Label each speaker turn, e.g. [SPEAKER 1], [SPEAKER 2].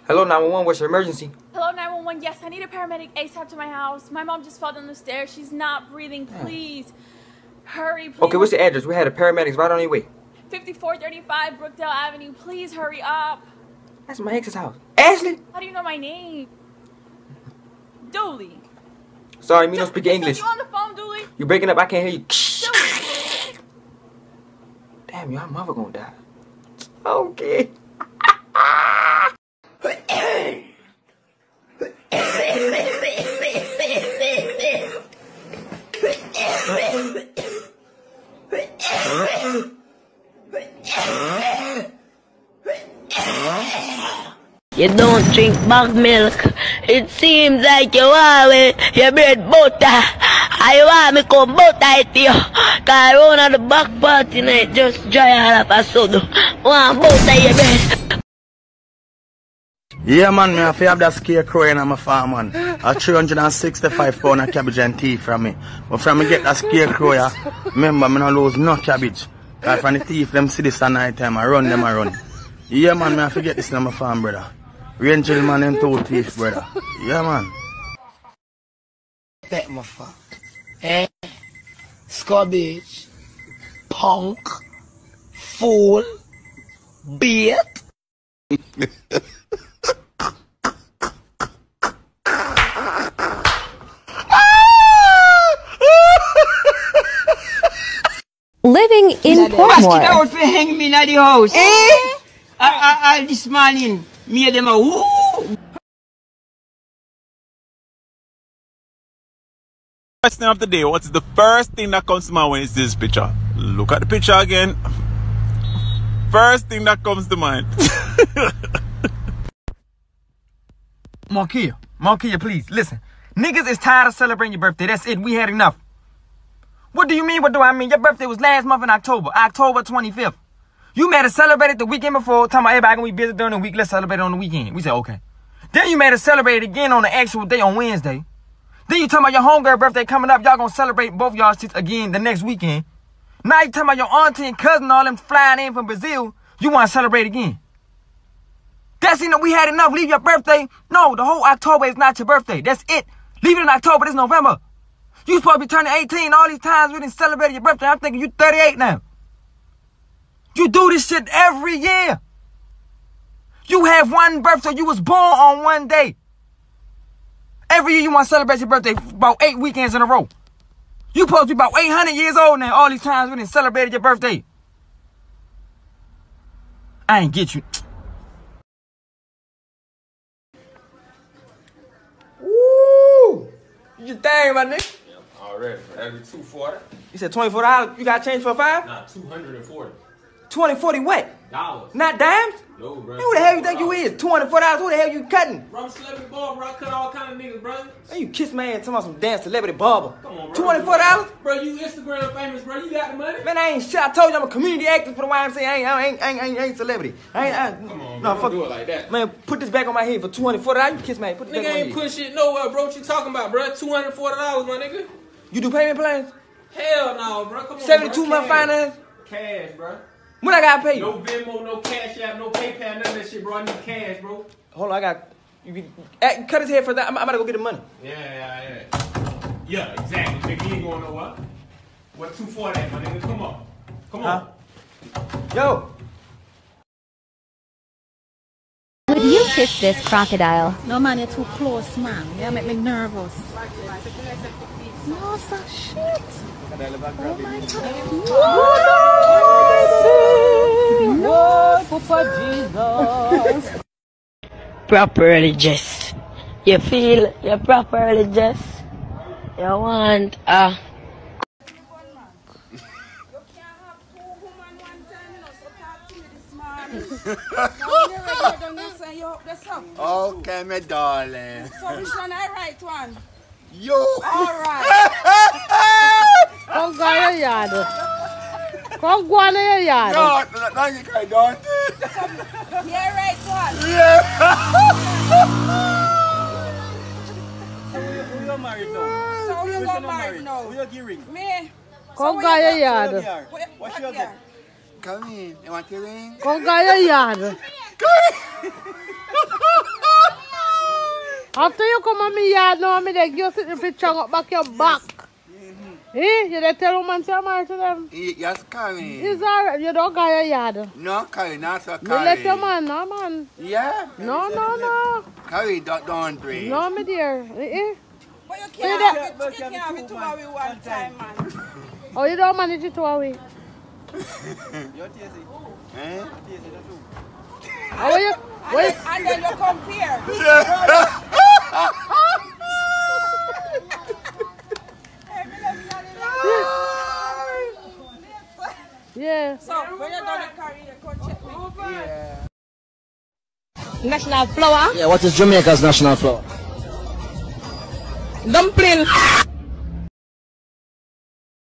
[SPEAKER 1] Hello, 911. What's your emergency?
[SPEAKER 2] Hello, 911. Yes, I need a paramedic ASAP to my house. My mom just fell down the stairs. She's not breathing. Please. Hurry, please.
[SPEAKER 1] Okay, what's the address? We had a paramedics right on your way.
[SPEAKER 2] 5435 Brookdale Avenue. Please hurry up.
[SPEAKER 1] That's my ex's house. Ashley?
[SPEAKER 2] How do you know my name? Dooley.
[SPEAKER 1] Sorry, me don't speak English.
[SPEAKER 2] You on the phone, Dooley?
[SPEAKER 1] You breaking up? I can't hear you.
[SPEAKER 2] Dooley.
[SPEAKER 1] Damn, your mother gonna die. Okay.
[SPEAKER 3] You don't drink bag milk. It seems like you want me, you bread butter. I want me come butter it to you. Cause I run on the back part tonight, just dry all of a sudden. Want butter your bread.
[SPEAKER 4] Yeah, man, me have to have that scarecrow in my farm, man. A 365 pound of cabbage and tea from me. But from me get that scarecrow, yeah, remember, me not lose no cabbage. Cause from the thief, them see this at night time, I run them, I run. Yeah, man, me have to get this in my farm, brother. Ranger man and two thief, brother. Yeah, man.
[SPEAKER 5] That my fuck. Eh? Scorbage. Punk. Fool. Beat.
[SPEAKER 6] Living in Portmore.
[SPEAKER 7] Basket out for hang me in the house. This morning, me and them a woo.
[SPEAKER 8] Question of the day, what is the first thing that comes to mind when it's this picture? Look at the picture again. First thing that comes to mind.
[SPEAKER 1] Marquia, please, listen. Niggas is tired of celebrating your birthday. That's it. We had enough. What do you mean? What do I mean? Your birthday was last month in October 25th. You made us celebrate it the weekend before, talking about everybody gonna be busy during the week, let's celebrate it on the weekend. We said, okay. Then you made us celebrate it again on the actual day on Wednesday. Then you talking about your homegirl birthday coming up, y'all gonna celebrate both y'all shits again the next weekend. Now you talking about your auntie and cousin, all them flying in from Brazil, you wanna celebrate again. That's enough, we had enough, leave your birthday. No, the whole October is not your birthday, that's it. Leave it in October, this November. You supposed to be turning 18 all these times we didn't celebrate your birthday. I'm thinking you 38 now. You do this shit every year. You have one birthday. You was born on one day. Every year you want to celebrate your birthday about 8 weekends in a row. You supposed to be about 800 years old now. All these times we didn't celebrate your birthday. I ain't get you. Woo! You your thing, my nigga.
[SPEAKER 8] Already, that'd be $240.
[SPEAKER 1] You said $24. You got change for $5?
[SPEAKER 8] Nah, $240.
[SPEAKER 1] 20, 40 what?
[SPEAKER 8] Dollars.
[SPEAKER 1] Not dimes?
[SPEAKER 8] No, bro.
[SPEAKER 1] Who the hell you think you is? $204, who the hell you cutting?
[SPEAKER 8] Bro, I'm a celebrity barber, bro. I cut all kind of niggas, bro.
[SPEAKER 1] Hey, you kiss my ass talking about some damn celebrity barber.
[SPEAKER 8] Come on, bro.
[SPEAKER 1] $24?
[SPEAKER 8] Bro, you Instagram famous, bro. You got the money?
[SPEAKER 1] Man, I ain't shit. I told you I'm a community actor for the YMCA. I ain't celebrity.
[SPEAKER 8] Come on, bro. Don't do it like that.
[SPEAKER 1] Man, put this back on my head for $240. You kiss my ass. Put this
[SPEAKER 8] Nigga
[SPEAKER 1] back on my
[SPEAKER 8] ain't
[SPEAKER 1] head.
[SPEAKER 8] putting shit nowhere, bro. What you talking about, bro? $240, my nigga.
[SPEAKER 1] You do payment plans?
[SPEAKER 8] Hell no, bro. Come on,
[SPEAKER 1] 72 month finance?
[SPEAKER 8] Cash, bro.
[SPEAKER 1] When I gotta pay you?
[SPEAKER 8] No Venmo, no Cash App, no PayPal, none of that shit, bro. I need cash, bro.
[SPEAKER 1] Hold on, I got... cut his head for that. I'm about to go get the money.
[SPEAKER 8] Yeah, exactly. Nigga, you ain't going nowhere. What 240 at, my nigga? Come on. Come on.
[SPEAKER 1] Yo.
[SPEAKER 6] Would you kiss this crocodile?
[SPEAKER 9] No, man, you're too close, man. You make me nervous. No, such shit. Oh my God. No, Jesus.
[SPEAKER 3] Properly dressed. You feel you're properly dressed. You want
[SPEAKER 4] Okay, my darling.
[SPEAKER 9] So which one I right one?
[SPEAKER 4] Yo!
[SPEAKER 9] Alright.
[SPEAKER 10] Come go in your yard. Come go in your yard.
[SPEAKER 4] No, you can't do it.
[SPEAKER 9] Yeah, right one.
[SPEAKER 4] Yeah!
[SPEAKER 1] So who you married now?
[SPEAKER 9] So you got married now?
[SPEAKER 1] Who you giving?
[SPEAKER 9] Me.
[SPEAKER 10] Come go in your yard.
[SPEAKER 1] What's your get?
[SPEAKER 4] Come in. You want to ring?
[SPEAKER 10] Come go in your yard.
[SPEAKER 4] Come in.
[SPEAKER 10] After you come on me yard now, me they give you the picture up back your back. Eh? You they tell woman to marry to them?
[SPEAKER 11] Yes, carry.
[SPEAKER 10] It's alright. You don't got your yard.
[SPEAKER 11] No, carry, not so
[SPEAKER 10] You
[SPEAKER 11] carry.
[SPEAKER 10] left your man, no man.
[SPEAKER 11] Yeah?
[SPEAKER 10] No.
[SPEAKER 11] Carry, don't drink.
[SPEAKER 10] No, me dear. Eh?
[SPEAKER 9] But you can't have it 2 hours one time, man.
[SPEAKER 10] Oh, you don't manage it 2 hours?
[SPEAKER 11] Eh?
[SPEAKER 10] Oh, you... Wait.
[SPEAKER 9] And then you compare.
[SPEAKER 10] Yeah.
[SPEAKER 9] So, when you're done with carry, you come check me.
[SPEAKER 11] Yeah.
[SPEAKER 12] National flower?
[SPEAKER 5] Yeah, what is Jamaica's national flower?
[SPEAKER 12] Dumpling.